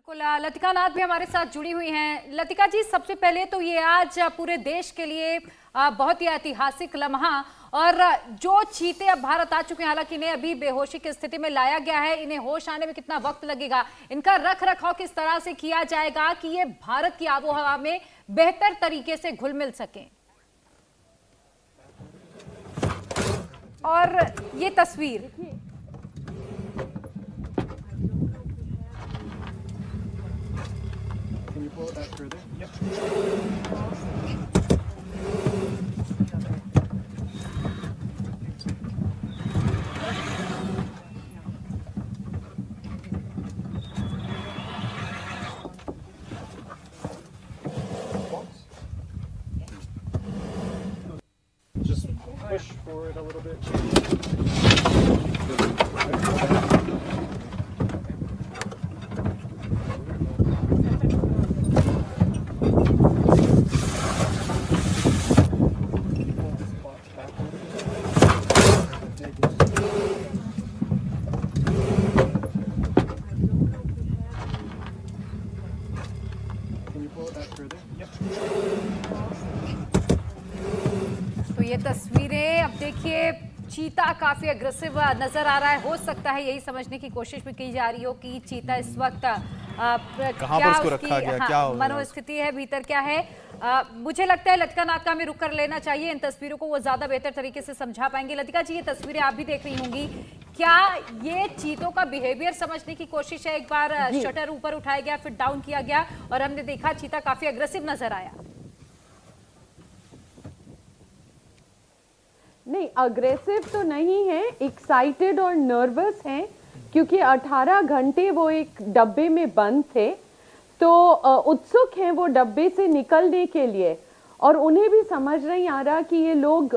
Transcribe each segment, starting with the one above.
बिल्कुल, लतिका नाथ भी हमारे साथ जुड़ी हुई हैं। लतिका जी, सबसे पहले तो ये आज पूरे देश के लिए बहुत ही ऐतिहासिक लम्हा, और जो चीते अब भारत आ चुके हैं, हालांकि इन्हें अभी बेहोशी की स्थिति में लाया गया है, इन्हें होश आने में कितना वक्त लगेगा, इनका रख रखाव किस तरह से किया जाएगा कि ये भारत की आबो हवा में बेहतर तरीके से घुल मिल सकें। और ये तस्वीर Can you pull it back further? Yep. Just push forward a little bit. Can you pull it back further? Yep. तो ये तस्वीरें, अब देखिए चीता काफी अग्रेसिव नजर आ रहा है। हो सकता है यही समझने की कोशिश भी की जा रही हो कि चीता इस वक्त कहां पर उसको रखा गया, क्या हो गया, मनोस्थिति है, भीतर क्या है। मुझे लगता है लतिका नाथ का हमें रुक कर लेना चाहिए। इन तस्वीरों को वो ज्यादा बेहतर तरीके से समझा पाएंगे। लतिका जी, ये तस्वीरें आप भी देख रही होंगी, क्या ये चीतों का बिहेवियर समझने की कोशिश है? एक बार शटर ऊपर उठाया गया, फिर डाउन किया गया, और हमने देखा चीता काफी अग्रेसिव नजर आया। नहीं, अग्रेसिव तो नहीं है, एक्साइटेड और नर्वस हैं, क्योंकि 18 घंटे वो एक डब्बे में बंद थे, तो उत्सुक हैं वो डब्बे से निकलने के लिए। और उन्हें भी समझ नहीं आ रहा कि ये लोग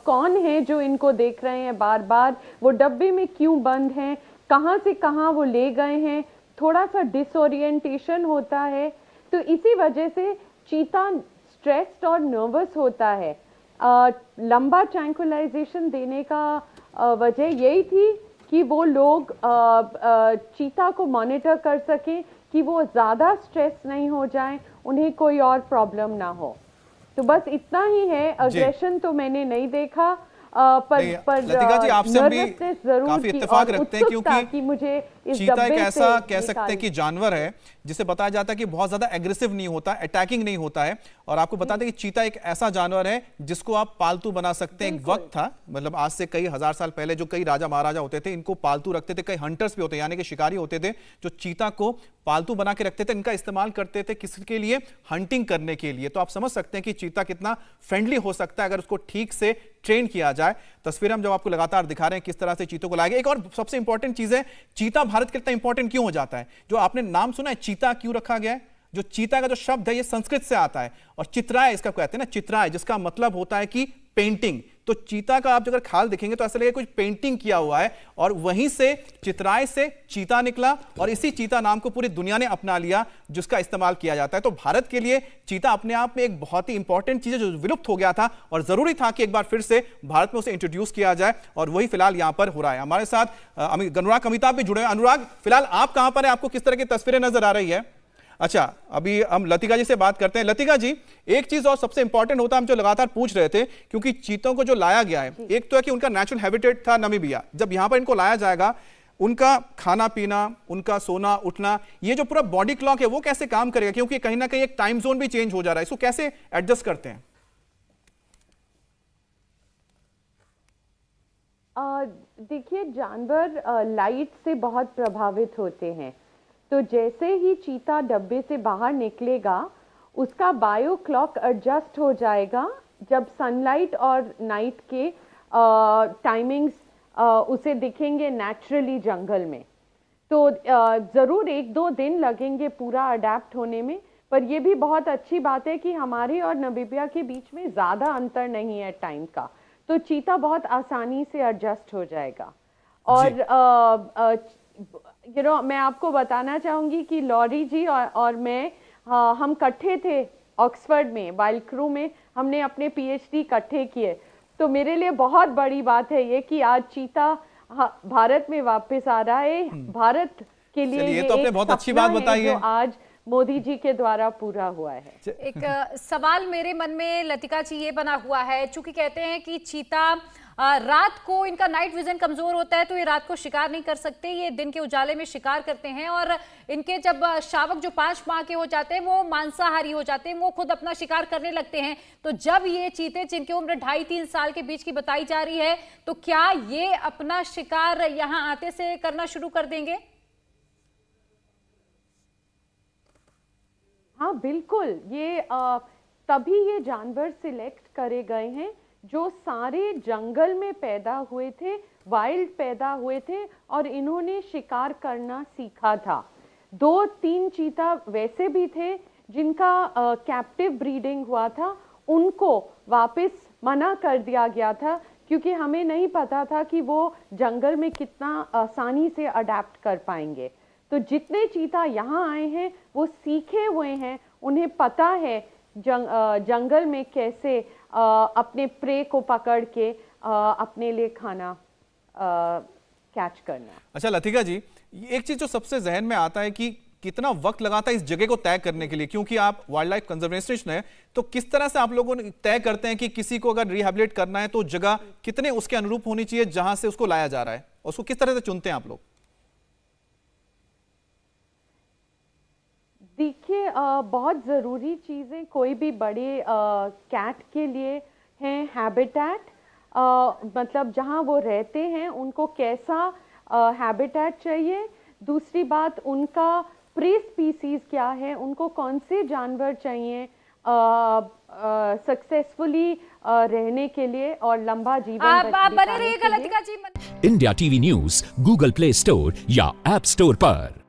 कौन हैं जो इनको देख रहे हैं बार बार, वो डब्बे में क्यों बंद हैं, कहाँ से कहाँ वो ले गए हैं। थोड़ा सा डिसोरिएंटेशन होता है, तो इसी वजह से चीता स्ट्रेस्ड और नर्वस होता है। लंबा ट्रैंक्विलाइजेशन देने का वजह यही थी कि वो लोग चीता को मॉनिटर कर सकें कि वो ज़्यादा स्ट्रेस नहीं हो जाए, उन्हें कोई और प्रॉब्लम ना हो। तो बस इतना ही है, अग्रेशन तो मैंने नहीं देखा। पर लतिका जी, आपसे हम भी काफी इत्तेफाक रखते हैं, क्योंकि मुझे चीता एक ऐसा कह सकते हैं कि जानवर है जिसे बताया जाता है कि बहुत ज्यादा एग्रेसिव नहीं होता, अटैकिंग नहीं होता है। और आपको बताते हैं कि चीता एक ऐसा जानवर है जिसको आप पालतू बना सकते हैं। एक वक्त था, मतलब आज से कई हजार साल पहले, जो कई राजा महाराजा होते थे इनको पालतू रखते थे। कई हंटर्स भी होते हैं, यानी कि शिकारी होते थे, जो चीता को पालतू बना के रखते थे। इनका इस्तेमाल करते थे किसके लिए? हंटिंग करने के लिए। तो आप समझ सकते हैं कि चीता कितना फ्रेंडली हो सकता है अगर उसको ठीक से ट्रेन किया जाए। तस्वीरें हम जब आपको लगातार दिखा रहे हैं किस तरह से चीतों को लाया गया। एक और सबसे इंपॉर्टेंट चीज है, चीता भारत के लिए इतना इंपॉर्टेंट क्यों हो जाता है? जो आपने नाम सुना है चीता क्यों रखा गया है? जो चीता का जो शब्द है ये संस्कृत से आता है, और चित्राय इसका कहते हैं ना, चित्राय, जिसका मतलब होता है कि पेंटिंग। तो चीता का आप अगर खाल देखेंगे तो ऐसा लगेगा कुछ पेंटिंग किया हुआ है, और वहीं से चित्राय से चीता निकला, और इसी चीता नाम को पूरी दुनिया ने अपना लिया, जिसका इस्तेमाल किया जाता है। तो भारत के लिए चीता अपने आप में एक बहुत ही इंपॉर्टेंट चीज है, जो विलुप्त हो गया था, और जरूरी था कि एक बार फिर से भारत में उसे इंट्रोड्यूस किया जाए, और वही फिलहाल यहां पर हो रहा है। हमारे साथ अनुराग अमिताभ भी जुड़े हैं। अनुराग, फिलहाल आप कहां पर है? आपको किस तरह की तस्वीरें नजर आ रही है? अच्छा, अभी हम लतिका जी से बात करते हैं। लतिका जी, एक चीज और सबसे इंपॉर्टेंट होता है, हम जो लगातार पूछ रहे थे, क्योंकि चीतों को जो लाया गया है, एक तो है कि उनका नेचुरल हैबिटेट था नामीबिया। जब यहां पर इनको लाया जाएगा, उनका खाना पीना, उनका सोना उठना, ये जो पूरा बॉडी क्लॉक है वो कैसे काम करेगा? क्योंकि कहीं ना कहीं एक टाइम जोन भी चेंज हो जा रहा है, इसको कैसे एडजस्ट करते हैं? देखिए, जानवर लाइट से बहुत प्रभावित होते हैं, तो जैसे ही चीता डब्बे से बाहर निकलेगा, उसका बायो क्लॉक एडजस्ट हो जाएगा। जब सनलाइट और नाइट के टाइमिंग्स उसे दिखेंगे नेचुरली जंगल में, तो ज़रूर 1-2 दिन लगेंगे पूरा अडेप्ट होने में। पर यह भी बहुत अच्छी बात है कि हमारे और नामीबिया के बीच में ज़्यादा अंतर नहीं है टाइम का, तो चीता बहुत आसानी से एडजस्ट हो जाएगा। और मैं आपको बताना चाहूँगी कि लॉरी जी और मैं, हम इकट्ठे थे ऑक्सफोर्ड में, वाइल्ड क्रू में हमने अपने पीएचडी इकट्ठे किए। तो मेरे लिए बहुत बड़ी बात है ये कि आज चीता भारत में वापस आ रहा है। भारत के लिए चलिए, ये ये तो आपने एक बहुत अच्छी सपना बात बताई जो है। आज मोदी जी के द्वारा पूरा हुआ है। एक सवाल मेरे मन में लतिका जी ये बना हुआ है, चूंकि कहते हैं कि चीता रात को इनका नाइट विजन कमजोर होता है तो ये रात को शिकार नहीं कर सकते, ये दिन के उजाले में शिकार करते हैं और इनके जब शावक जो 5 माह के हो जाते हैं वो मांसाहारी हो जाते हैं, वो खुद अपना शिकार करने लगते हैं। तो जब ये चीते जिनकी उम्र 2.5-3 साल के बीच की बताई जा रही है, तो क्या ये अपना शिकार यहाँ आते से करना शुरू कर देंगे? हाँ बिल्कुल, ये तभी ये जानवर सिलेक्ट करे गए हैं जो सारे जंगल में पैदा हुए थे, वाइल्ड पैदा हुए थे और इन्होंने शिकार करना सीखा था। 2-3 चीता वैसे भी थे जिनका कैप्टिव ब्रीडिंग हुआ था, उनको वापस मना कर दिया गया था क्योंकि हमें नहीं पता था कि वो जंगल में कितना आसानी से अडेप्ट कर पाएंगे। तो जितने चीता यहाँ आए हैं वो सीखे हुए हैं, उन्हें पता है जंगल में कैसे अपने प्रे को पकड़ के अपने लिए खाना कैच करना। अच्छा लतिका जी, एक चीज जो सबसे जहन में आता है कि कितना वक्त लगाता है इस जगह को तय करने के लिए, क्योंकि आप वाइल्ड लाइफ कंजर्वेशनिस्ट हैं, तो किस तरह से आप लोगों ने तय करते हैं कि किसी को अगर रिहैबिलिटेट करना है तो जगह कितने उसके अनुरूप होनी चाहिए जहां से उसको लाया जा रहा है, उसको किस तरह से चुनते हैं आप लोग? देखिए, बहुत ज़रूरी चीज़ें कोई भी बड़े कैट के लिए हैं हैबिटेट, मतलब जहाँ वो रहते हैं उनको कैसा हैबिटेट चाहिए। दूसरी बात, उनका प्रे स्पीसीज क्या है, उनको कौन से जानवर चाहिए सक्सेसफुली रहने के लिए और लंबा जीवन आप बने बिताने रहिएगा के लिए। Latika ji. India TV news Google Play Store या ऐप स्टोर पर।